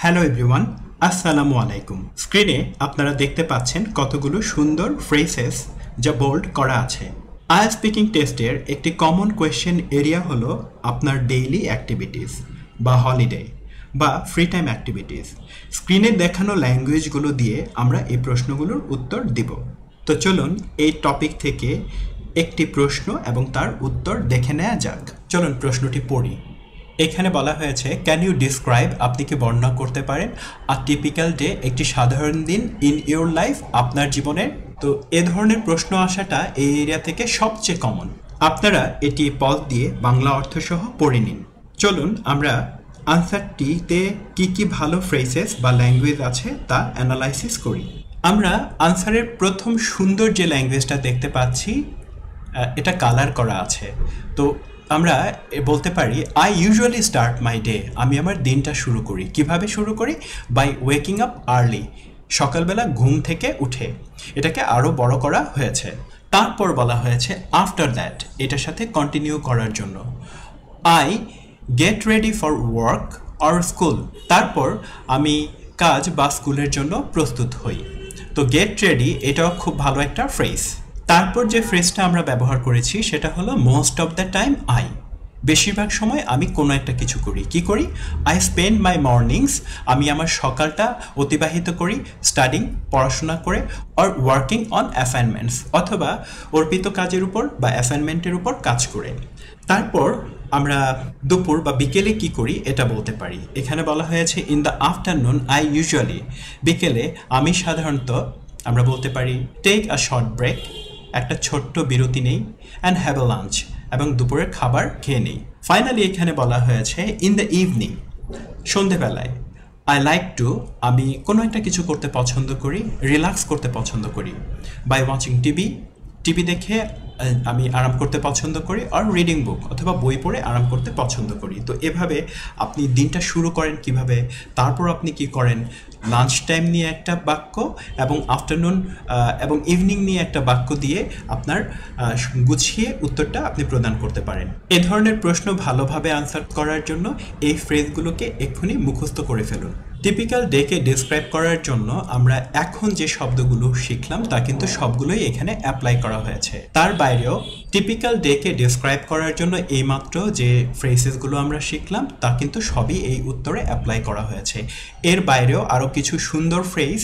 Hello everyone, আসসালামু আলাইকুম। স্ক্রিনে আপনারা দেখতে পাচ্ছেন কতগুলো সুন্দর ফ্রেজেস যা বোল্ড করা আছে। আইএলটিএস স্পিকিং টেস্টের একটি কমন কোয়েশ্চেন এরিয়া হলো আপনার ডেইলি অ্যাক্টিভিটিস বা হলিডে বা ফ্রি টাইম অ্যাক্টিভিটিস। স্ক্রিনে দেখানো ল্যাঙ্গুয়েজগুলো দিয়ে আমরা এই প্রশ্নগুলোর উত্তর দিব। তো চলুন এই টপিক থেকে একটি প্রশ্ন এবং তার উত্তর দেখে নেওয়া যাক। চলুন প্রশ্নটি পড়ি। এখানে বলা হয়েছে, ক্যান ইউ ডিসক্রাইব, আপনি কি বর্ণনা করতে পারেন আ টিপিক্যাল ডে, একটি সাধারণ দিন ইন ইউর লাইফ, আপনার জীবনের। তো এ ধরনের প্রশ্ন আসাটা এই এরিয়া থেকে সবচেয়ে কমন। আপনারা এটি পজ দিয়ে বাংলা অর্থ সহ পড়ে নিন। চলুন আমরা আনসারটিতে কি কি ভালো ফ্রেজেস বা ল্যাঙ্গুয়েজ আছে তা অ্যানালাইসিস করি। আমরা আনসারের প্রথম সুন্দর যে ল্যাঙ্গুয়েজটা দেখতে পাচ্ছি, এটা কালার করা আছে। তো আমরা বলতে পারি, I usually start my day, আমি আমার দিনটা শুরু করি। কিভাবে শুরু করি? বাই ওয়েকিং আপ আর্লি, সকালবেলা ঘুম থেকে উঠে। এটাকে আরও বড় করা হয়েছে। তারপর বলা হয়েছে আফটার দ্যাট, এটার সাথে কন্টিনিউ করার জন্য I get ready for work or school, তারপর আমি কাজ বা স্কুলের জন্য প্রস্তুত হই। তো গেট রেডি এটাও খুব ভালো একটা ফ্রেজ। তারপর যে ফ্রেজটা আমরা ব্যবহার করেছি সেটা হলো most of the time I, বেশিরভাগ সময় আমি কোনো একটা কিছু করি। কি করি? আই স্পেন্ড মাই মর্নিংস, আমি আমার সকালটা অতিবাহিত করি স্টাডিং, পড়াশোনা করে, অর ওয়ার্কিং অন অ্যাসাইনমেন্টস, অথবা অর্পিত কাজের উপর বা অ্যাসাইনমেন্টের উপর কাজ করে। তারপর আমরা দুপুর বা বিকেলে কি করি এটা বলতে পারি। এখানে বলা হয়েছে in the afternoon I usually, বিকেলে আমি সাধারণত আমরা বলতে পারি টেক আ শর্ট ব্রেক, একটা ছোট্ট বিরতি নেই, অ্যান্ড হ্যাভ এ লাঞ্চ, এবং দুপুরের খাবার খেয়ে নেই। ফাইনালি এখানে বলা হয়েছে ইন দ্য ইভিনিং, সন্ধেবেলায় আই লাইক টু, আমি কোনো একটা কিছু করতে পছন্দ করি, রিল্যাক্স করতে পছন্দ করি। বাই ওয়াচিং টিভি দেখে আমি আরাম করতে পছন্দ করি, আর রিডিং বুক, অথবা বই পড়ে আরাম করতে পছন্দ করি। তো এভাবে আপনি দিনটা শুরু করেন কিভাবে, তারপর আপনি কি করেন, লাঞ্চ টাইম নিয়ে একটা বাক্য এবং আফটারনুন এবং ইভিনিং নিয়ে একটা বাক্য দিয়ে আপনার গুছিয়ে উত্তরটা আপনি প্রদান করতে পারেন। এ ধরনের প্রশ্ন ভালোভাবে আনসার করার জন্য এই ফ্রেজগুলোকে এক্ষুনি মুখস্থ করে ফেলুন। টিপিক্যাল ডেকে ডিসক্রাইব করার জন্য আমরা এখন যে শব্দগুলো শিখলাম তা কিন্তু সবগুলোই এখানে অ্যাপ্লাই করা হয়েছে। তার বাইরেও টিপিক্যাল ডেকে ডিসক্রাইব করার জন্য এইমাত্র যে ফ্রেজেসগুলো আমরা শিখলাম তা কিন্তু সবই এই উত্তরে অ্যাপ্লাই করা হয়েছে। এর বাইরেও আরও কিছু সুন্দর ফ্রেজ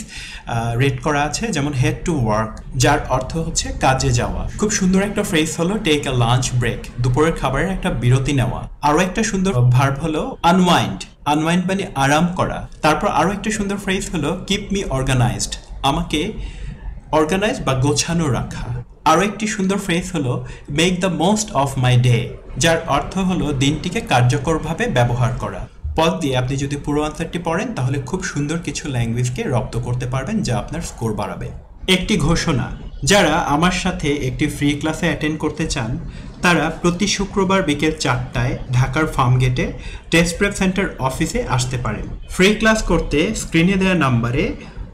রেড করা আছে, যেমন হেড টু ওয়ার্ক, যার অর্থ হচ্ছে কাজে যাওয়া। খুব সুন্দর একটা ফ্রেজ হলো টেক আ লাঞ্চ ব্রেক, দুপুরের খাবারের একটা বিরতি নেওয়া। আরও একটা সুন্দর ভার্ব হলো আনওয়াইন্ড, আনওয়াইন্ড মানে আরাম করা। তারপর আরও একটা সুন্দর ফ্রেজ হলো কিপ মি অর্গানাইজড, আমাকে অর্গানাইজ বা গোছানো রাখা। আরও একটি সুন্দর ফ্রেজ হলো make the most of my day, যার অর্থ হলো দিনটিকে কার্যকরভাবে ব্যবহার করা। পজ দিয়ে আপনি যদি পুরো আনসারটি পড়েন তাহলে খুব সুন্দর কিছু ল্যাঙ্গুয়েজকে রপ্ত করতে পারবেন, যা আপনার স্কোর বাড়াবে। একটি ঘোষণা, যারা আমার সাথে একটি ফ্রি ক্লাসে অ্যাটেন্ড করতে চান তারা প্রতি শুক্রবার বিকেল 4টায় ঢাকার ফার্মগেটে টেস্ট প্রেপ সেন্টার অফিসে আসতে পারেন। ফ্রি ক্লাস করতে স্ক্রিনে দেওয়া নাম্বারে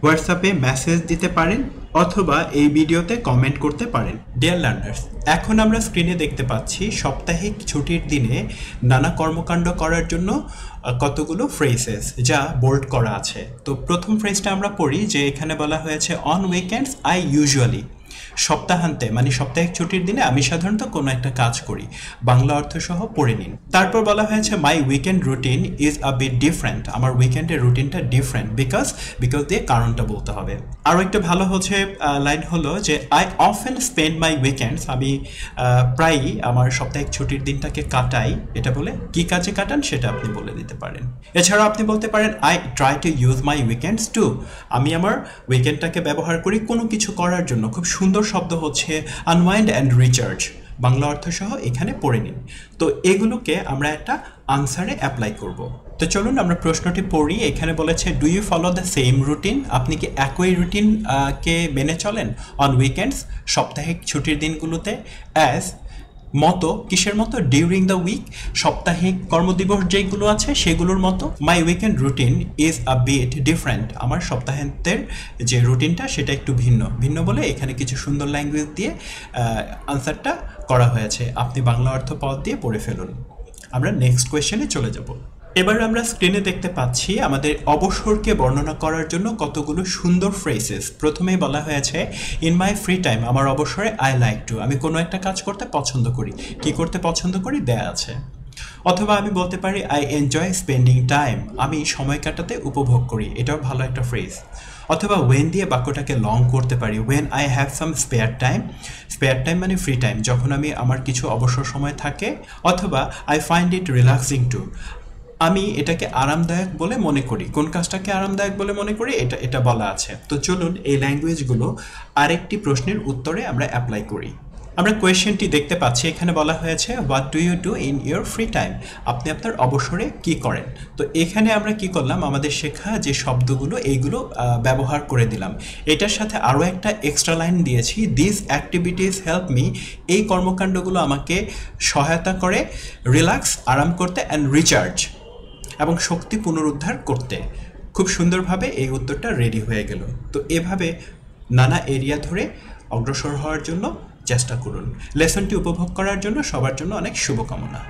হোয়াটসঅ্যাপে মেসেজ দিতে পারেন অথবা এই ভিডিওতে কমেন্ট করতে পারেন। ডিয়ার লার্নার্স, এখন আমরা স্ক্রিনে দেখতে পাচ্ছি সাপ্তাহিক ছুটির দিনে নানা কর্মকাণ্ড করার জন্য কতগুলো ফ্রেজেস যা বোল্ড করা আছে। তো প্রথম ফ্রেজটা আমরা পড়ি, যে এখানে বলা হয়েছে অন উইকেন্ডস আই ইউজুয়ালি, সপ্তাহান্তে মানে সাপ্তাহিক ছুটির দিনে আমি সাধারণত কোনো একটা কাজ করি। বাংলা অর্থ সহ পড়ে নিন। তারপর বলা হয়েছে my weekend routine is a bit different, আমার উইকেন্ডের রুটিনটা ডিফারেন্ট বিকজ দিয়ে কারণটা বলতে হবে। আরও একটা ভালো হচ্ছে লাইন হলো যে I often spend my weekends, আমি প্রায়ই আমার সাপ্তাহিক ছুটির দিনটাকে কাটাই। এটা বলে কি কাজে কাটান সেটা আপনি বলে দিতে পারেন। এছাড়াও আপনি বলতে পারেন I try to use my weekends to, আমি আমার উইকেন্ডটাকে ব্যবহার করি কোনো কিছু করার জন্য। খুব সুন্দর শব্দ হচ্ছে আনওয়াইন্ড অ্যান্ড রিচার্জ, বাংলা অর্থ সহ এখানে পড়ে নিন। তো এগুলোকে আমরা একটা আনসারে অ্যাপ্লাই করব। তো চলুন আমরা প্রশ্নটি পড়ি। এখানে বলেছে do you follow the same routine, আপনি কি একই রুটিন কে মেনে চলেন অন উইকেন্ডস, সাপ্তাহিক ছুটির দিনগুলোতে, অ্যাজ মতো, কিসের মতো, ডিউরিং দ্য উইক, সাপ্তাহিক কর্মদিবস যেগুলো আছে সেগুলোর মতো। My weekend routine is a bit different, আমার সপ্তাহান্তের যে রুটিনটা সেটা একটু ভিন্ন বলে এখানে কিছু সুন্দর ল্যাঙ্গুয়েজ দিয়ে আনসারটা করা হয়েছে। আপনি বাংলা অর্থ পদ দিয়ে পড়ে ফেলুন। আমরা নেক্সট কোয়েশ্চেনে চলে যাব। এবার আমরা স্ক্রিনে দেখতে পাচ্ছি আমাদের অবসরকে বর্ণনা করার জন্য কতগুলো সুন্দর ফ্রেজেস। প্রথমেই বলা হয়েছে ইন মাই ফ্রি টাইম, আমার অবসরে আই লাইক টু, আমি কোনো একটা কাজ করতে পছন্দ করি। কি করতে পছন্দ করি দেয়া আছে। অথবা আমি বলতে পারি আই এনজয় স্পেন্ডিং টাইম, আমি সময় কাটাতে উপভোগ করি, এটাও ভালো একটা ফ্রেজ। অথবা ওয়েন দিয়ে বাক্যটাকে লং করতে পারি, when I have some spare time, spare time মানে ফ্রি টাইম, যখন আমি আমার কিছু অবসর সময় থাকে। অথবা I find it relaxing to, আমি এটাকে আরামদায়ক বলে মনে করি। কোন কাজটাকে আরামদায়ক বলে মনে করি এটা বলা আছে। তো চলুন এই ল্যাঙ্গুয়েজগুলো আরেকটি প্রশ্নের উত্তরে আমরা অ্যাপ্লাই করি। আমরা কোয়েশ্চেনটি দেখতে পাচ্ছি, এখানে বলা হয়েছে what do you do in your free time, আপনি আপনার অবসরে কি করেন। তো এখানে আমরা কি করলাম, আমাদের শেখা যে শব্দগুলো এইগুলো ব্যবহার করে দিলাম। এটার সাথে আরও একটা এক্সট্রা লাইন দিয়েছি, দিস অ্যাক্টিভিটিস হেল্প মি, এই কর্মকাণ্ডগুলো আমাকে সহায়তা করে রিল্যাক্স, আরাম করতে, অ্যান্ড রিচার্জ, এবং শক্তি পুনরুদ্ধার করতে। খুব সুন্দরভাবে এই উত্তরটা রেডি হয়ে গেল। তো এভাবে নানা এরিয়া ধরে অগ্রসর হওয়ার জন্য চেষ্টা করুন। লেসনটি উপভোগ করার জন্য সবার জন্য অনেক শুভকামনা।